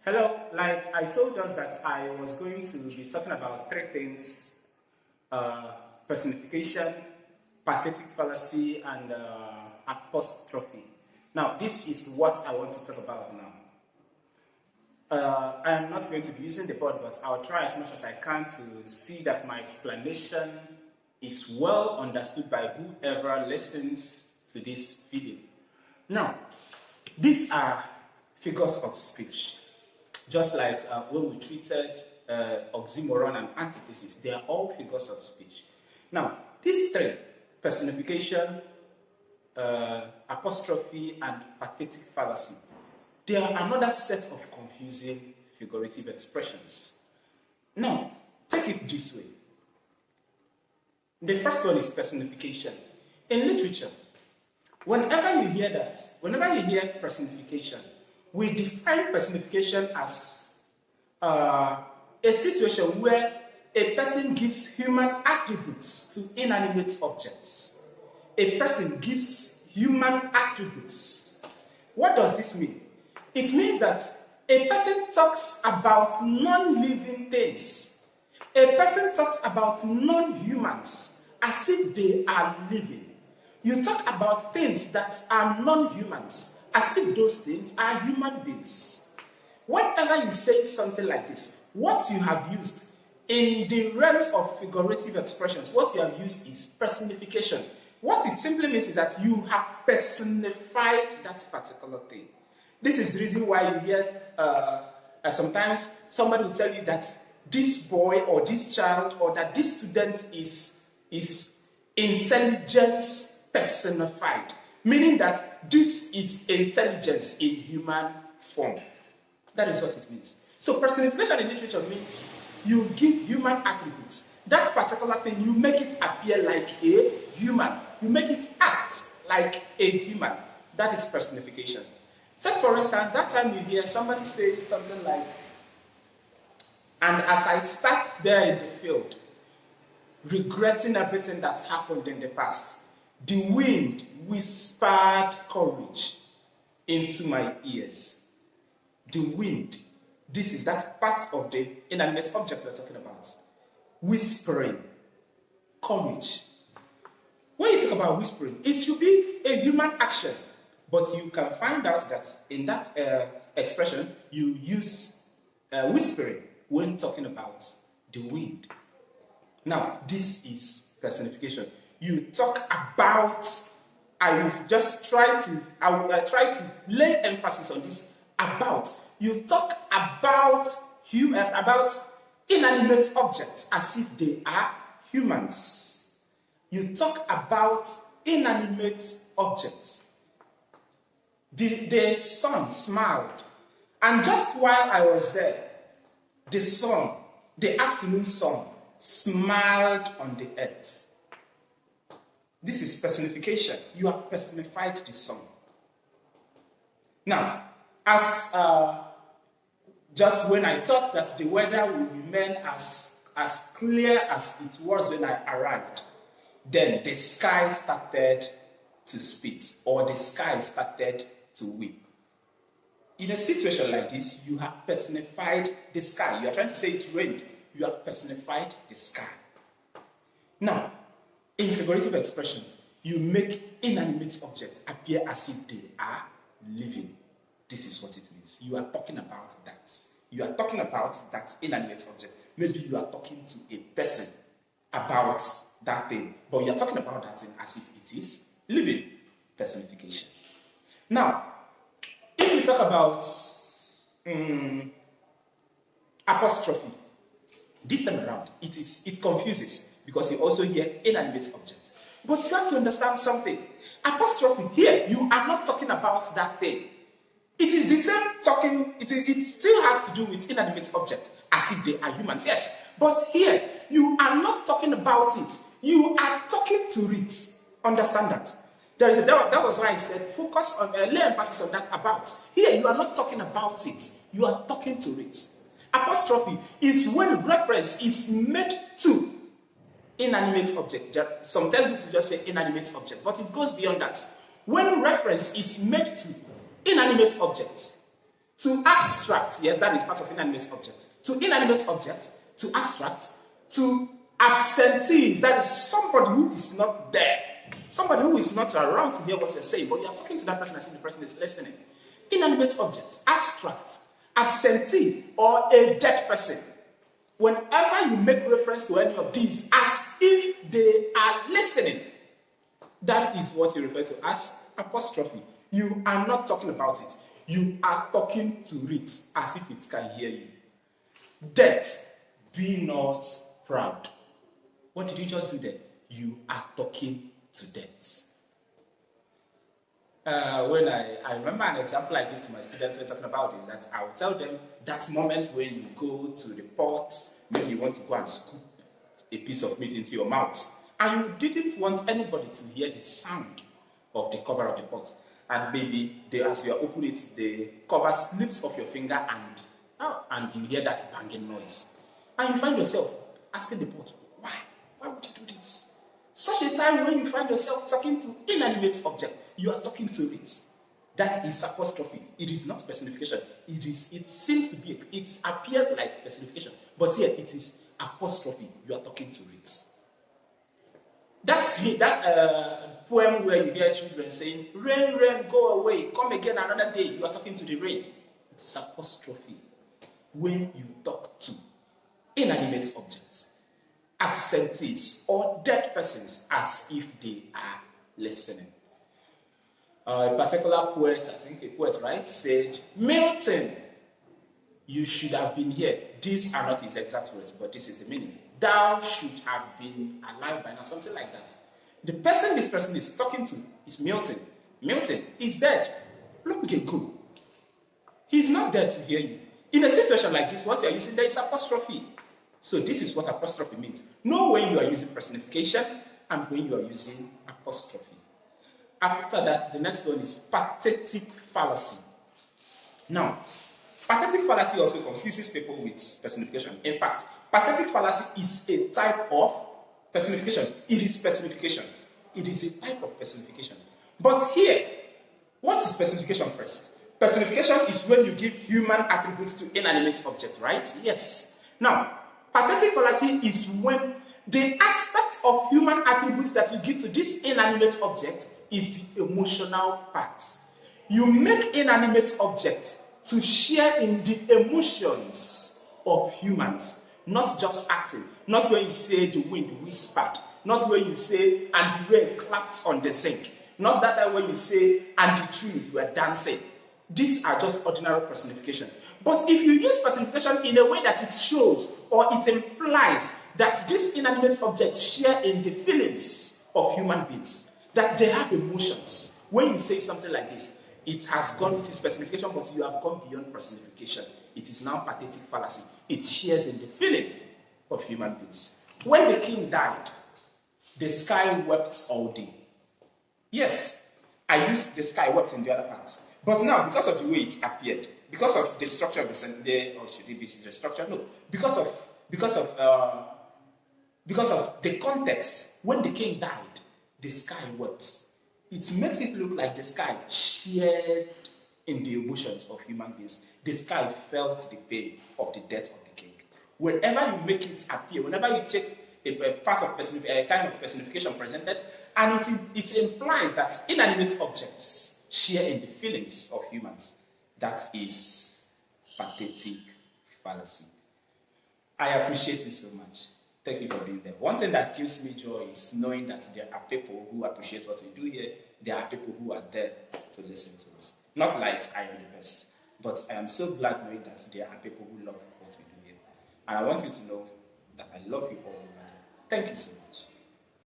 Hello, like I told us that I was going to be talking about three things: personification, pathetic fallacy, and apostrophe. Now, this is what I want to talk about now. I am not going to be using the board, but I'll try as much as I can to see that my explanation is well understood by whoever listens to this video. Now, these are figures of speech. Just like when we treated oxymoron and antithesis, they are all figures of speech. Now, these three, personification, apostrophe, and pathetic fallacy, they are another set of confusing figurative expressions. Now, take it this way. The first one is personification. In literature, whenever you hear personification, we define personification as a situation where a person gives human attributes to inanimate objects. A person gives human attributes. What does this mean? It means that a person talks about non-living things. A person talks about non-humans as if they are living. You talk about things that are non-humans as if those things are human beings. Whenever you say something like this, what you have used in the realms of figurative expressions, what you have used is personification. What it simply means is that you have personified that particular thing. This is the reason why you hear sometimes somebody will tell you that this boy or this child or that this student is intelligence personified, meaning that this is intelligence in human form. That is what it means. So personification in literature means you give human attributes. That particular thing, you make it appear like a human. You make it act like a human. That is personification. Take for instance, that time you hear somebody say something like, and as I sat there in the field, regretting everything that happened in the past, the wind whispered courage into my ears. The wind. This is that part of the inanimate object we're talking about. Whispering. Courage. When you talk about whispering, it should be a human action. But you can find out that in that expression, you use whispering when talking about the wind. Now, this is personification. You talk about, I will try to lay emphasis on this, about. You talk about inanimate objects as if they are humans. You talk about inanimate objects. The sun smiled, and just while I was there, the afternoon sun, smiled on the earth. This is personification. You have personified the sun. Now, as just when I thought that the weather would remain as clear as it was when I arrived, then the sky started to spit, or the sky started to weep. In a situation like this, you have personified the sky. You are trying to say it rained. You have personified the sky. Now, in figurative expressions, you make inanimate objects appear as if they are living. This is what it means. You are talking about that. You are talking about that inanimate object. Maybe you are talking to a person about that thing, but you are talking about that thing as if it is living. Personification. Now, if we talk about apostrophe, this time around, it confuses because you also hear inanimate objects. But you have to understand something. Apostrophe, here, you are not talking about that thing. It is the same talking, it still has to do with inanimate objects, as if they are humans, yes. But here, you are not talking about it. You are talking to it. Understand that? That was why I said focus on, lay emphasis on that about. Here, you are not talking about it. You are talking to it. Apostrophe is when reference is made to inanimate object. Sometimes we just say inanimate object, but it goes beyond that. When reference is made to inanimate objects, to abstract, yes, that is part of inanimate objects, to inanimate objects, to abstract, to absentees, that is somebody who is not there, somebody who is not around to hear what you're saying, but you are talking to that person as if the person is listening. Inanimate objects, abstract, absentee, or a dead person. Whenever you make reference to any of these as if they are listening, that is what you refer to as apostrophe. You are not talking about it. You are talking to it as if it can hear you. Death, be not proud. What did you just do there? You are talking to death. When I remember an example I give to my students when talking about this, that I will tell them that moment when you go to the pot, maybe you want to go and scoop a piece of meat into your mouth, and you didn't want anybody to hear the sound of the cover of the pot. And maybe as you are opening it, the cover slips off your finger and you hear that banging noise. And you find yourself asking the pot, why? Why would you do this? Such a time when you find yourself talking to inanimate object, you are talking to it. That is apostrophe. It is not personification. It seems to be, it appears like personification, but here it is apostrophe. You are talking to it. That poem where you hear children saying, rain, rain, go away, come again another day. You are talking to the rain. It is apostrophe. When you talk to inanimate objects, absentees, or dead persons as if they are listening. A particular poet, I think a poet, right, said, Milton, you should have been here. These are not his exact words, but this is the meaning. Thou should have been alive by now, something like that. The person this person is talking to is Milton. Milton is dead long ago. He's not there to hear you. In a situation like this, what you are using there is apostrophe. So this is what apostrophe means. Know when you are using personification and when you are using apostrophe. After that, the next one is pathetic fallacy. Now, pathetic fallacy also confuses people with personification. In fact, pathetic fallacy is a type of personification. It is personification. It is a type of personification. But here, what is personification first? Personification is when you give human attributes to inanimate objects, right? Yes. Now, pathetic fallacy is when the aspect of human attributes that you give to this inanimate object is the emotional part. You make inanimate objects to share in the emotions of humans, not just acting. Not when you say the wind whispered, not when you say and the rain clapped on the zinc, not that time when you say and the trees were dancing. These are just ordinary personification. But if you use personification in a way that it shows or it implies that these inanimate objects share in the feelings of human beings, that they have emotions. When you say something like this, it is personification, but you have gone beyond personification. It is now pathetic fallacy. It shares in the feeling of human beings. When the king died, the sky wept all day. Yes, I used the sky wept in the other parts. But now, because of the way it appeared, because of the structure of or should it be the structure? No, because of the context. When the king died, the sky wept. It makes it look like the sky shared in the emotions of human beings. The sky felt the pain of the death of the king. Whenever you make it appear, whenever you take a part of a kind of personification presented, and it implies that inanimate objects share in the feelings of humans, that is pathetic fallacy. I appreciate you so much. Thank you for being there. One thing that gives me joy is knowing that there are people who appreciate what we do here. There are people who are there to listen to us. Not like I am the best, but I am so glad knowing that there are people who love what we do here. And I want you to know that I love you all over there. Thank you so much.